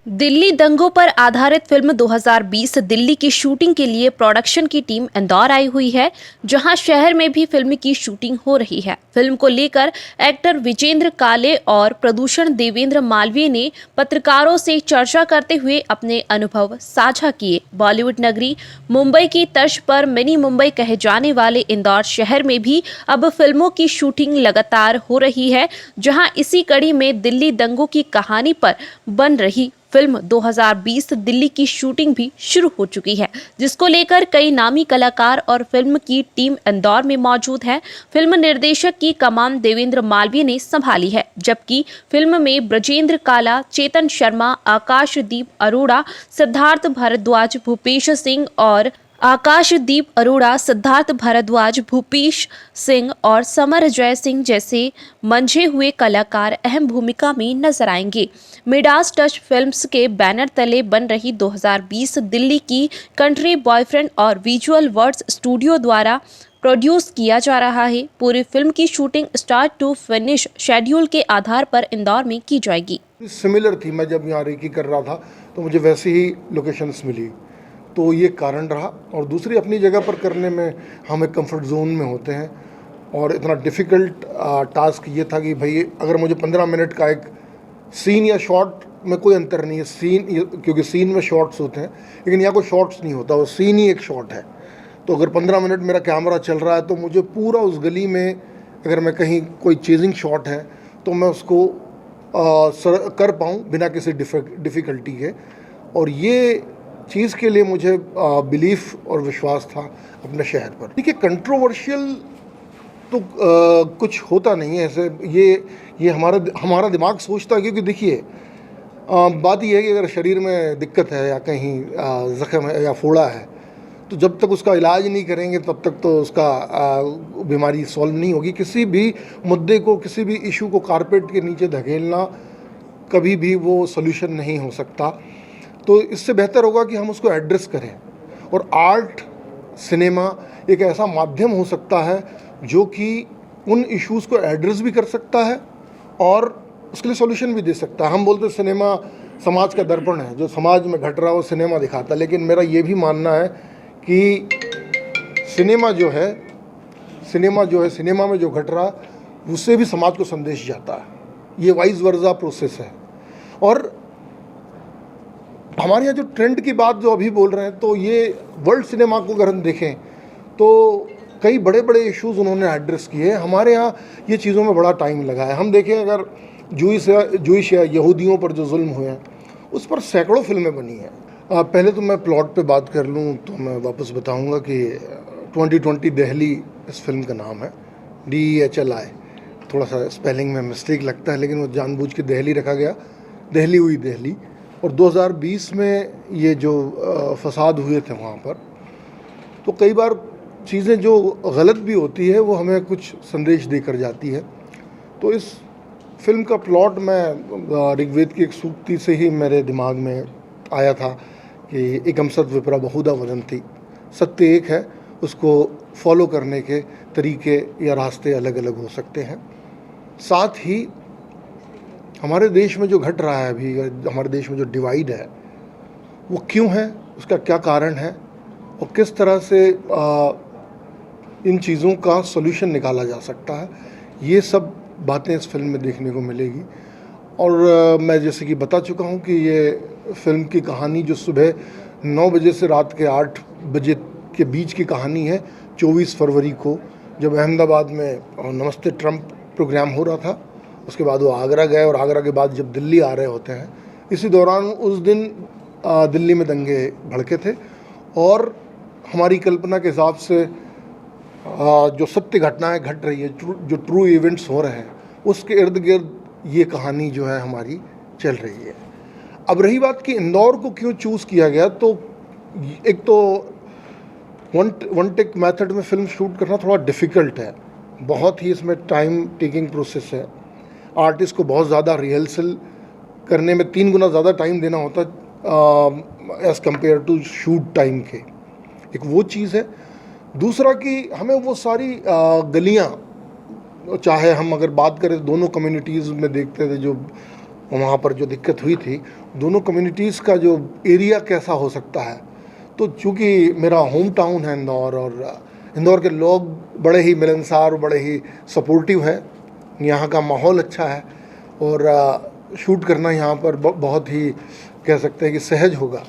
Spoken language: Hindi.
दिल्ली दंगों पर आधारित फिल्म 2020 दिल्ली की शूटिंग के लिए प्रोडक्शन की टीम इंदौर आई हुई है, जहां शहर में भी फिल्म की शूटिंग हो रही है। फिल्म को लेकर एक्टर विजेंद्र काले और प्रदूषण देवेंद्र मालवीय ने पत्रकारों से चर्चा करते हुए अपने अनुभव साझा किए। बॉलीवुड नगरी मुंबई की तर्ज पर मिनी मुंबई कहे जाने वाले इंदौर शहर में भी अब फिल्मों की शूटिंग लगातार हो रही है, जहां इसी कड़ी में दिल्ली दंगों की कहानी पर बन रही फिल्म 2020 दिल्ली की शूटिंग भी शुरू हो चुकी है, जिसको लेकर कई नामी कलाकार और फिल्म की टीम इंदौर में मौजूद है। फिल्म निर्देशक की कमान देवेंद्र मालवीय ने संभाली है, जबकि फिल्म में ब्रजेंद्र काला, चेतन शर्मा, आकाशदीप अरोड़ा, सिद्धार्थ भारद्वाज, भूपेश सिंह और आकाशदीप अरोड़ा, सिद्धार्थ भारद्वाज, भूपेश सिंह और समर जय सिंह जैसे मंझे हुए कलाकार अहम भूमिका में नजर आएंगे। मिडास टच फिल्म्स के बैनर तले बन रही 2020 दिल्ली की कंट्री बॉयफ्रेंड और विजुअल वर्ड्स स्टूडियो द्वारा प्रोड्यूस किया जा रहा है। पूरी फिल्म की shooting start to finish schedule के आधार पर इंदौर में की जाएगी। सिमिलर थी, मैं जब यहाँ रेकी कर रहा था तो मुझे वैसी ही लोकेशंस मिली, तो ये कारण रहा। और दूसरी, अपनी जगह पर करने में हम एक कंफर्ट जोन में होते हैं, और इतना डिफ़िकल्ट टास्क ये था कि भाई अगर मुझे 15 मिनट का एक सीन या शॉट में कोई अंतर नहीं है, क्योंकि सीन में शॉट्स होते हैं, लेकिन यहाँ कोई शॉट्स नहीं होता, वो सीन ही एक शॉट है। तो अगर 15 मिनट मेरा कैमरा चल रहा है तो मुझे पूरा उस गली में, अगर मैं कहीं कोई चेजिंग शॉट है तो मैं उसको कर पाऊँ बिना किसी डिफ़िकल्टी के। और ये चीज़ के लिए मुझे बिलीफ और विश्वास था अपने शहर पर। देखिए, कंट्रोवर्शियल तो कुछ होता नहीं है ऐसे, ये हमारा दिमाग सोचता है, क्योंकि देखिए बात यह है कि अगर शरीर में दिक्कत है या कहीं ज़ख्म है या फोड़ा है, तो जब तक उसका इलाज नहीं करेंगे तब तक तो उसका बीमारी सॉल्व नहीं होगी। किसी भी मुद्दे को, किसी भी इशू को कारपेट के नीचे धकेलना कभी भी वो सोल्यूशन नहीं हो सकता। तो इससे बेहतर होगा कि हम उसको एड्रेस करें, और आर्ट, सिनेमा एक ऐसा माध्यम हो सकता है जो कि उन इश्यूज़ को एड्रेस भी कर सकता है और उसके लिए सॉल्यूशन भी दे सकता है। हम बोलते हैं सिनेमा समाज का दर्पण है, जो समाज में घट रहा है वो सिनेमा दिखाता है, लेकिन मेरा ये भी मानना है कि सिनेमा में जो घट रहा है उससे भी समाज को संदेश जाता है। ये वाइस वर्सा प्रोसेस है। और हमारे यहाँ जो ट्रेंड की बात जो अभी बोल रहे हैं, तो ये वर्ल्ड सिनेमा को अगर हम देखें तो कई बड़े बड़े इश्यूज़ उन्होंने एड्रेस किए हैं। हमारे यहाँ ये चीज़ों में बड़ा टाइम लगा है। हम देखें, अगर जूइश या यहूदियों पर जो जुल्म हुए हैं, उस पर सैकड़ों फिल्में बनी हैं। पहले तो मैं प्लॉट पे बात कर लूँ तो मैं वापस बताऊँगा कि 2020 दिल्ली इस फिल्म का नाम है, DEHLI। थोड़ा सा स्पेलिंग में मिस्टेक लगता है, लेकिन वो जानबूझ के दिल्ली रखा गया, दिल्ली हुई दिल्ली। और 2020 में ये जो फसाद हुए थे वहाँ पर, तो कई बार चीज़ें जो गलत भी होती है वो हमें कुछ संदेश देकर जाती है। तो इस फिल्म का प्लॉट मैं ऋग्वेद की एक सूक्ति से ही मेरे दिमाग में आया था कि एकम सत विप्रा बहुधा वदन्ति, सत्य एक है, उसको फॉलो करने के तरीके या रास्ते अलग अलग हो सकते हैं। साथ ही हमारे देश में जो घट रहा है अभी, हमारे देश में जो डिवाइड है वो क्यों है, उसका क्या कारण है, और किस तरह से इन चीज़ों का सॉल्यूशन निकाला जा सकता है, ये सब बातें इस फिल्म में देखने को मिलेगी। और मैं जैसे कि बता चुका हूँ कि ये फिल्म की कहानी जो सुबह 9 बजे से रात के 8 बजे के बीच की कहानी है। 24 फरवरी को जब अहमदाबाद में नमस्ते ट्रंप प्रोग्राम हो रहा था, उसके बाद वो आगरा गए, और आगरा के बाद जब दिल्ली आ रहे होते हैं, इसी दौरान उस दिन दिल्ली में दंगे भड़के थे। और हमारी कल्पना के हिसाब से जो सत्य घटनाएं घट रही है, जो ट्रू इवेंट्स हो रहे हैं, उसके इर्द गिर्द ये कहानी जो है हमारी चल रही है। अब रही बात कि इंदौर को क्यों चूज़ किया गया, तो एक तो वन टेक मेथड में फ़िल्म शूट करना थोड़ा डिफ़िकल्ट है, बहुत ही इसमें टाइम टेकिंग प्रोसेस है। आर्टिस्ट को बहुत ज़्यादा रिहर्सल करने में 3 गुना ज़्यादा टाइम देना होता है as compare to shoot time के। एक वो चीज़ है। दूसरा कि हमें वो सारी गलियाँ, चाहे हम अगर बात करें दोनों कम्युनिटीज़ में देखते थे, जो वहाँ पर जो दिक्कत हुई थी, दोनों कम्युनिटीज़ का जो एरिया कैसा हो सकता है। तो चूँकि मेरा होम टाउन है इंदौर, और इंदौर के लोग बड़े ही मिलनसार, बड़े ही सपोर्टिव हैं, यहाँ का माहौल अच्छा है, और शूट करना यहाँ पर बहुत ही कह सकते हैं कि सहज होगा।